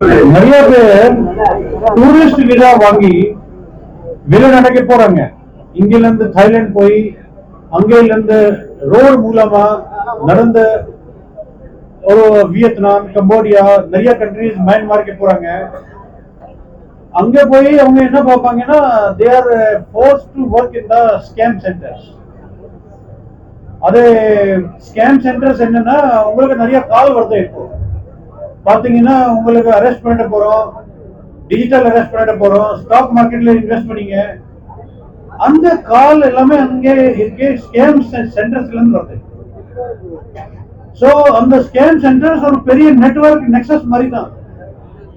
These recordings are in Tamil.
நிறைய பேர் டூரிஸ்ட் விசா வாங்கி வெளிநாட்டுக்கு போறாங்க. இங்கில இருந்து தாய்லாந்து போய் அங்கில இருந்து ரோடு மூலமா நடந்த ஒரு வியட்நாம், கம்போடியா, நிறைய கண்ட்ரிஸ், மியான்மருக்கு போறாங்க. அங்க போய் அவங்க என்ன பார்ப்பாங்கன்னா they are forced to work in the scam centers. அது ஸ்கேம் சென்டர்ஸ் என்னன்னா உங்களுக்கு நிறைய கால் வருது. இப்போ பாத்தீங்கன்னா உங்களுக்கு அரெஸ்ட் பண்ணிட்டு போறோம், டிஜிட்டல் அரெஸ்ட் பண்ணிட்டு போறோம், ஸ்டாக் மார்க்கெட்ல இன்வெஸ்ட் பண்ணீங்க, அந்த கால் எல்லாமே அங்கே இருக்கு ஸ்கேம் சென்டர்ஸ்ல இருந்து வருது. சோ அந்த ஸ்கேம் சென்டர்ஸ் ஒரு பெரிய நெட்வொர்க் நெக்ஸஸ் மாதிரி தான்.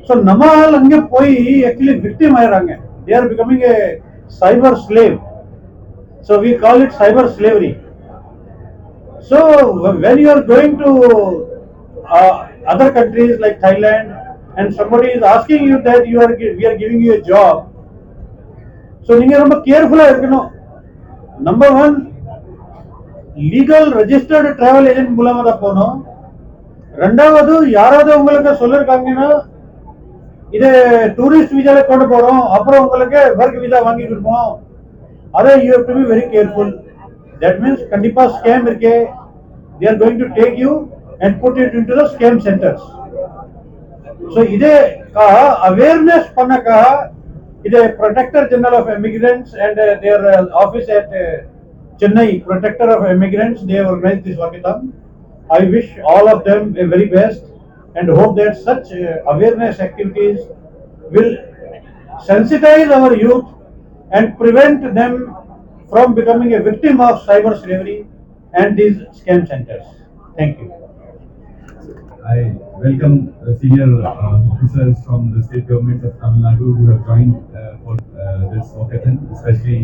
சோ நம்ம ஆள் அங்கே போய் ஆக்சுவலி விக்டிம் ஆயிடுறாங்க. they are becoming a cyber slave. So we call it cyber slavery. So when you are going to other countries like Thailand and somebody is asking you that we are giving you a job, so நீங்க ரொம்ப கேர்ஃபுல்லா இருக்கணும். Number 1, legal registered travel agent மூலமா தான் போகணும். ரெண்டாவது, யாராவது உங்களுக்கு சொல்லிருக்காங்கன்னா இது டூரிஸ்ட் விசால கொண்டு போறோம், அப்புறம் உங்களுக்கு ஒர்க் விசா வாங்கி கொடுப்போம், அதை you have to be very careful. That means கண்டிப்பா ஸ்கேம் இருக்கே. They are going to take you and put it into the scam centers. So இதே awareness பண்ணக்கா இது Protector General of Immigrants and their office at Chennai, Protector of Immigrants, they have organized this walkathon. I wish all of them a very best and hope that such awareness activities will sensitize our youth and prevent them from becoming a victim of cyber slavery and these scam centers. Thank you. I welcome the senior officers from the state government of Tamil Nadu who have joined for this walkathon, especially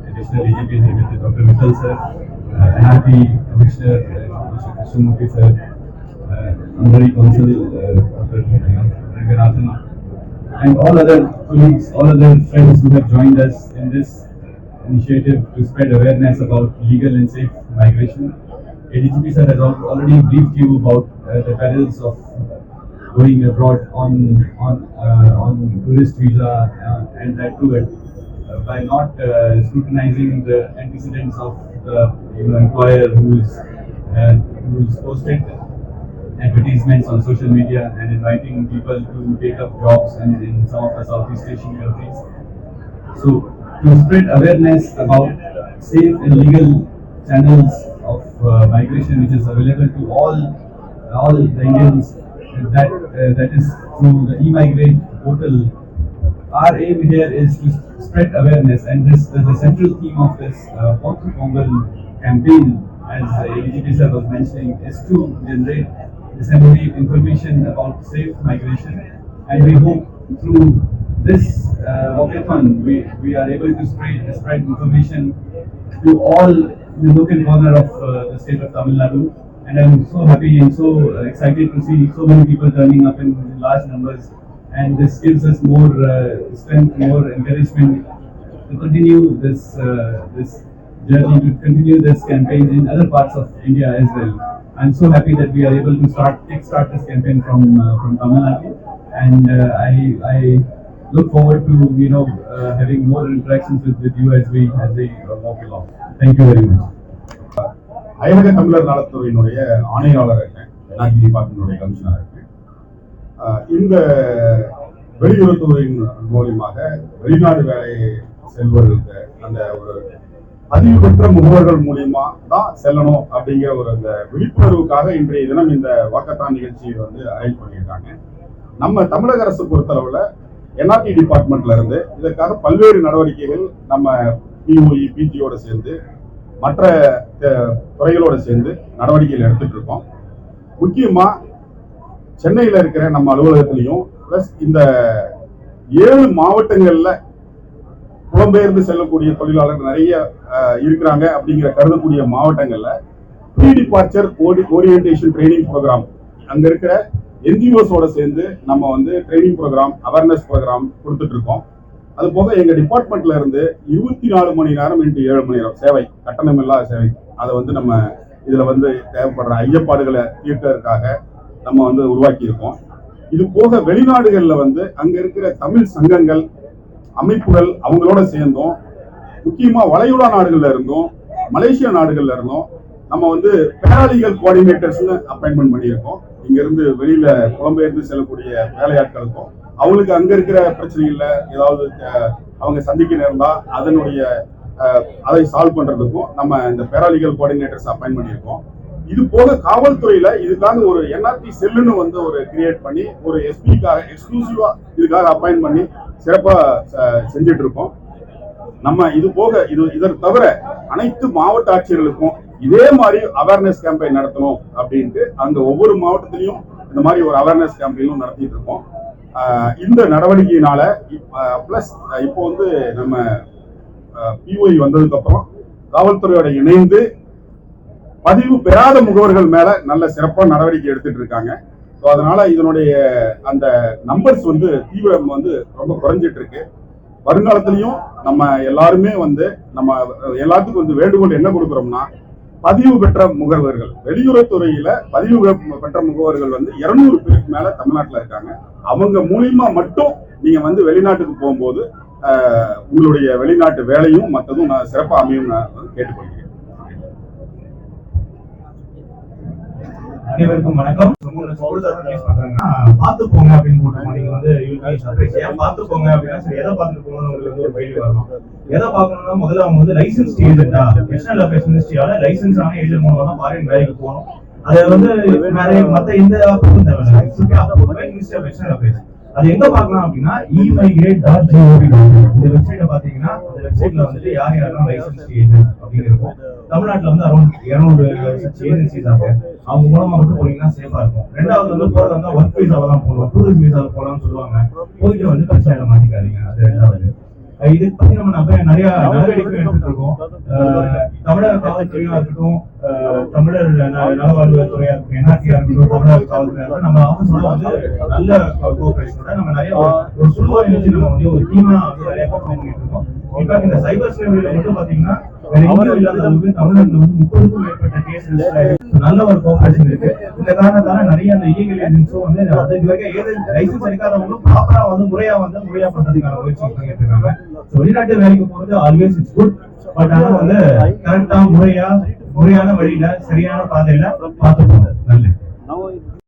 additional AGP Dr. Vithal sir, NRP Commissioner Mr. Krishnamurthy sir, Honorary Consul Dr. Ranganathan, and all other colleagues, all other friends who have joined us in this initiative to spread awareness about legal and safe migration. ADGP sir has already briefed you about the perils of going abroad on tourist visa, and that too by not scrutinizing the antecedents of the employer who's posted advertisements on social media and inviting people to take up jobs in some of the Southeast Asian countries. So to spread awareness about safe and legal channels of migration which is available to all the Indians, that is through the eMigrate portal. Our aim here is to spread awareness, and this the central theme of this Pongal campaign, as ADGP sir was mentioning, is to generate, disseminate information about safe migration, and we hope through this walkathon we are able to spread information to all the nook and corner of the state of Tamil Nadu. And I'm so happy and so excited to see so many people turning up in large numbers, and this gives us more strength, more encouragement to continue this journey, to continue this campaign in other parts of India as well. I'm so happy that we are able to kickstart this campaign from Tamil Nadu, and I look forward to having more interactions with you as we walk along. Thank you very much. அயலக தமிழர் நலத்துறையினுடைய ஆணையாளர் இருக்கேன், என்ஆர்பி டிபார்ட்மெண்ட்டுடைய கமிஷனர் இருக்கேன். இந்த வெளியுறவுத்துறையின் மூலியமாக வெளிநாடு வேலை செல்வர்களுக்கு அந்த ஒரு பதிவு பெற்ற முகவர்கள் மூலியமா தான் செல்லணும் அப்படிங்கிற ஒரு அந்த விழிப்புணர்வுக்காக இன்றைய தினம் இந்த வாக்கத்தான் நிகழ்ச்சியை அரேஞ்ச் பண்ணியிருக்காங்க. நம்ம தமிழக அரசு பொறுத்தளவுல என்ஆர்டி டிபார்ட்மெண்ட்ல இருந்து இதற்காக பல்வேறு நடவடிக்கைகள் நம்ம பிஓஇ பிஜியோட சேர்ந்து மற்ற துறைகளோட சேர்ந்து நடவடிக்கைகள் எடுத்துட்டு இருக்கோம். முக்கியமா சென்னையில் இருக்கிற நம்ம அலுவலகத்திலையும் பிளஸ் இந்த 7 மாவட்டங்கள்ல புலம்பெயர்ந்து செல்லக்கூடிய தொழிலாளர்கள் நிறைய இருக்கிறாங்க அப்படிங்கிற கருதக்கூடிய மாவட்டங்கள்ல pre departure orientation training program அங்க இருக்கிற என்ஜிஓஸோட சேர்ந்து நம்ம ட்ரைனிங் ப்ரோக்ராம், அவேர்னஸ் ப்ரோக்ராம் கொடுத்துட்டு இருக்கோம். அது போக எங்க டிபார்ட்மெண்ட்ல இருந்து 24 மணி நேரம் இன்ட்டு 7 மணி நேரம் சேவை, கட்டணம் இல்லாத சேவை, அதை நம்ம இதுல தேவைப்படுற ஐயப்பாடுகளை தீர்க்கிறதுக்காக நம்ம உருவாக்கி இருக்கோம். இது போக வெளிநாடுகள்ல வந்து அங்க இருக்கிற தமிழ் சங்கங்கள் அமைப்புகள் அவங்களோட சேர்ந்தோம், முக்கியமா வளைகுடா நாடுகள்ல இருந்தோம், மலேசியா நாடுகள்ல இருந்தோம் நம்ம வந்து பேராலீகல் கோஆர்டினேட்டர்ஸ்னு அப்பாயின்மெண்ட் பண்ணியிருக்கோம். இங்க இருந்து வெளியில புலம்பெயர்ந்து செல்லக்கூடிய வேலையாட்களுக்கும் அவங்களுக்கு அங்க இருக்கிற பிரச்சனைகள்ல ஏதாவது அவங்க சந்திக்க நேர்ந்தா அதனுடைய அதை சால்வ் பண்றதுக்கும் நம்ம இந்த பேராலீகல் கோஆர்டினேட்டர்ஸ் அப்பாயின்ட் பண்ணியிருக்கோம். இது போக காவல்துறையில இதுக்காக ஒரு என்ஆர்டி செல்லுன்னு வந்து ஒரு கிரியேட் பண்ணி ஒரு எஸ்பிக்காக எக்ஸ்க்ளூசிவா இதுக்காக அப்பாயின்ட் பண்ணி சிறப்பா செஞ்சுட்டு இருக்கோம். நம்ம இது போக இதற்கு தவிர அனைத்து மாவட்ட ஆட்சியர்களுக்கும் இதே மாதிரி அவேர்னஸ் கேம்பெயின் நடத்தணும் அப்படின்ட்டு அங்க ஒவ்வொரு மாவட்டத்திலையும் இந்த மாதிரி ஒரு அவேர்னஸ் கேம்பெயினும் நடத்திட்டு இருக்கோம். இந்த நடவடிக்கையினால பிளஸ் இப்போ வந்து நம்ம பிஓஇ வந்ததுக்கு அப்புறம் காவல்துறையோட இணைந்து பதிவு பெறாத முகவர்கள் மேல நல்ல சிறப்பா நடவடிக்கை எடுத்துட்டு இருக்காங்க. ஸோ அதனால இதனுடைய அந்த நம்பர்ஸ் வந்து தீவிரம் வந்து ரொம்ப குறைஞ்சிட்டு இருக்கு. வருங்காலத்திலையும் நம்ம எல்லாருமே வந்து நம்ம எல்லாத்துக்கும் வந்து வேண்டுகோள் என்ன கொடுக்குறோம்னா, பதிவு பெற்ற முகவர்கள் வெளியுறவுத்துறையில பதிவு பெற்ற முகவர்கள் வந்து 200 பேருக்கு மேல தமிழ்நாட்டில் இருக்காங்க. அவங்க மூலியமா மட்டும் நீங்க வந்து வெளிநாட்டுக்கு போகும்போது உங்களுடைய வெளிநாட்டு வேலையும் மற்றதும் சிறப்பாக அமையும் கேட்டுக்கொள்கிறேன். அனைவருக்கும் வணக்கம். பார்த்து போங்க அப்படின்னு போட்டோம். நீங்க வந்து பார்த்து போங்க அப்படின்னா சரி, எதை பார்த்துட்டு போகணும்னு உங்களுக்கு ஒரு கேள்வி வரணும். எதை பார்க்கணும்னா முதல்ல அவங்க வந்து லைசன்ஸ் ஏஜென்டா எக்ஸ்டர்னல் அஃபேர்ஸ் மினிஸ்ட்ரியால லைசன்ஸ் ஆன ஏஜென்ட் மூலமா தான் ஃபாரின் வேலைக்கு போகணும். அதை வந்து மற்ற எந்த ஆப்ஷனும் தேவையில்லை. மினிஸ்ட்ரி ஆஃப் எக்ஸ்டர்னல் அஃபேர்ஸ் அது எங்க பார்க்கலாம் அப்படின்னா emigrate.gov இந்த வெப்சைட்டை பாத்தீங்கன்னா அந்த வெப்சைட்ல வந்துட்டு யார் யாரெல்லாம் லைசன்ஸ் ஏஜென்ட் அப்படின்னு இருக்கும். தமிழ்நாட்டுல வந்து அரௌண்ட் 200 ஏஜென்சிஸ் ஆகும். அவங்க மூலமா மட்டும் போனீங்கன்னா சேஃபா இருக்கும். ரெண்டாவது வந்து போறது வந்து ஒர்க் வீசாவை தான் போகணும், டூரிஸ்ட் வீசாவை போகலாம்னு சொல்லுவாங்க. போயிட்டு வந்து பிரச்சனை மாட்டிக்காதீங்க. அது ரெண்டாவது. இது பத்தி நம்ம நிறைய நடவடிக்கை எடுத்துட்டு இருக்கோம். தமிழக காவல்துறையா இருக்கட்டும், தமிழர் நலவாழ்வுத்துறையா இருக்கட்டும், என்ஆர்டியா இருக்கட்டும், தமிழக காவல்துறையா நம்ம ஆஃபீஸோட வந்து நல்ல கோஆபரேஷனோட நம்ம நிறைய ஒரு சுழுவாய் வச்சு நம்ம வந்து ஒரு டீமா வந்து நிறைய பர்ஃபார்ம் பண்ணிட்டு இருக்கோம். இப்ப இந்த சைபர் ஸ்லேவரியில மட்டும் பாத்தீங்கன்னா வேற எங்கேயும் இல்லாத அளவுக்கு தமிழ்நாட்டுல வந்து 30க்கும் மேற்பட்ட கேசஸ் நல்ல ஒரு கோஆபரேஷன் இருக்கு. இந்த காரணத்தால நிறைய அந்த இல்லீகல் ஏஜென்ட்ஸும் வந்து அதுக்கு லைசன்ஸ் எடுக்காதவங்களும் ப்ராப்பரா வந்து முறையா பண்றதுக்கான முயற்சி பண்ணிட்டு இருக்காங்க. வெளிநாட்டு வேலைக்கு போறது ஆல்வேஸ் இட்ஸ் குட். பட் ஆனா வந்து கரெக்டா முறையான வழியில சரியான பாதையில பார்த்துக்கணும். நன்றி.